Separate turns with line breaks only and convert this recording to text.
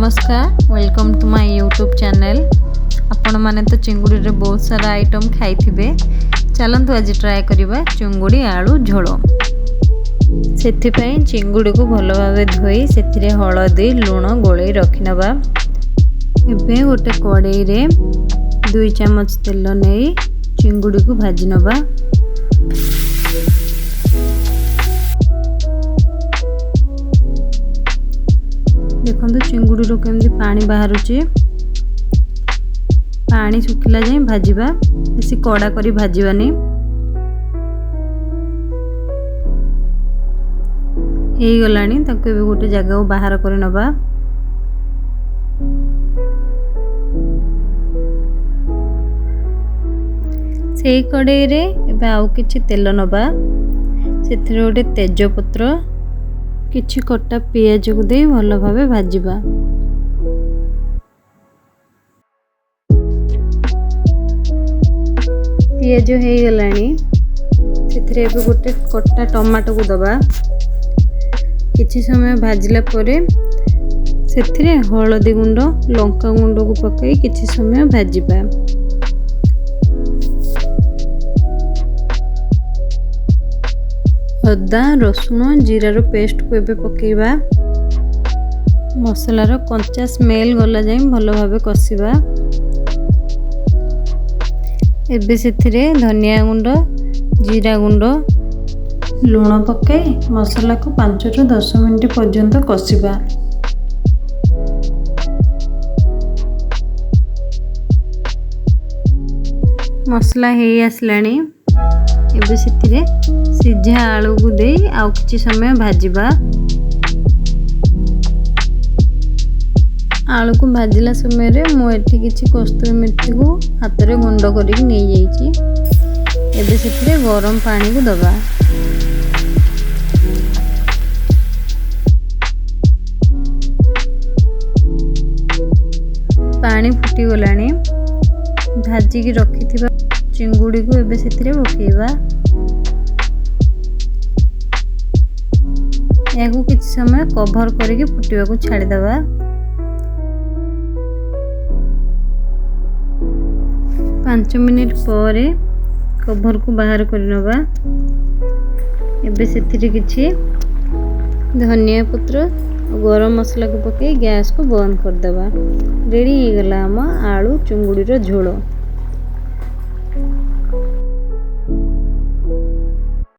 नमस्कार welcome to my YouTube channel. आपण माने तो चिंगुड़ी रे बहुत सारा आइटम खाइथिबे। चलंतु आज ट्राए करिबा चिंगुड़ी आलू झोलो। सेथि पई चिंगुड़ी को भलो भाबे धोई सेथिरे हळदी लूण गोळई रखिनबा। एबे गोटे कड़ाई रे 2 चम्मच तेल नै चिंगुड़ी को भाजी नबा। देखो चिंगुड़ी रो केमती पानी बाहरुची। पानी सुखिला जाए भाजीबा, बेसी कड़ा करी भाजीबानी। हेई गलानी ताको एबे गोटे जगह को बाहर करि नबा। सेई कड़ाई रे एबे आउ किछि तेल नबा। सेथिरे गोटे तेजपत्र किछि कटा पियाज को दे भलो भाबे भाजीबा। पियाज हे गलानी सेथिरे एबे गोटे कटा टमाटो को दबा। किछि समय भाजिला परे सेथिरे हळदी गुंड लंका गुंड को पकाई किछि समय भाजीबा। अदा रसुण जीरा रो पेस्ट को एबे पकेइबा। मसला रो कंचा स्मेल गला जाय भलो भाबे कसिबा। एबे सेथिरे धनिया गुंड जीरा गुंड लूण पकाई मसला को 5 ରୁ 10 मिनिट पर्यंत कसिबा। मसला हे आसलानी एबे सेथिरे सिझा आलू को दे आउ किछि समय भाजीबा। आलू को भाजिला समय रे मो एठी किछि कस्तूरी मेथी को हाथ रे गुंड करी नै जाईची। एबे सेथिरे गरम पानी को दबा। पानी फुटी गलानी भाजी की रखिथिबा चिंगुड़ी को एबे सेथिरे पकेइबा। याकू किछि समय कवर करके फुटिबा को छाड़ी दबा। 5 मिनिट परे कवर को बाहर कर नबा। एबे सेथिरे किछि धनिया पत्र गरम मसला को पके गैस को बंद कर दबा। रेडी हे गला हम आलू चिंगुड़ी रो झोलो।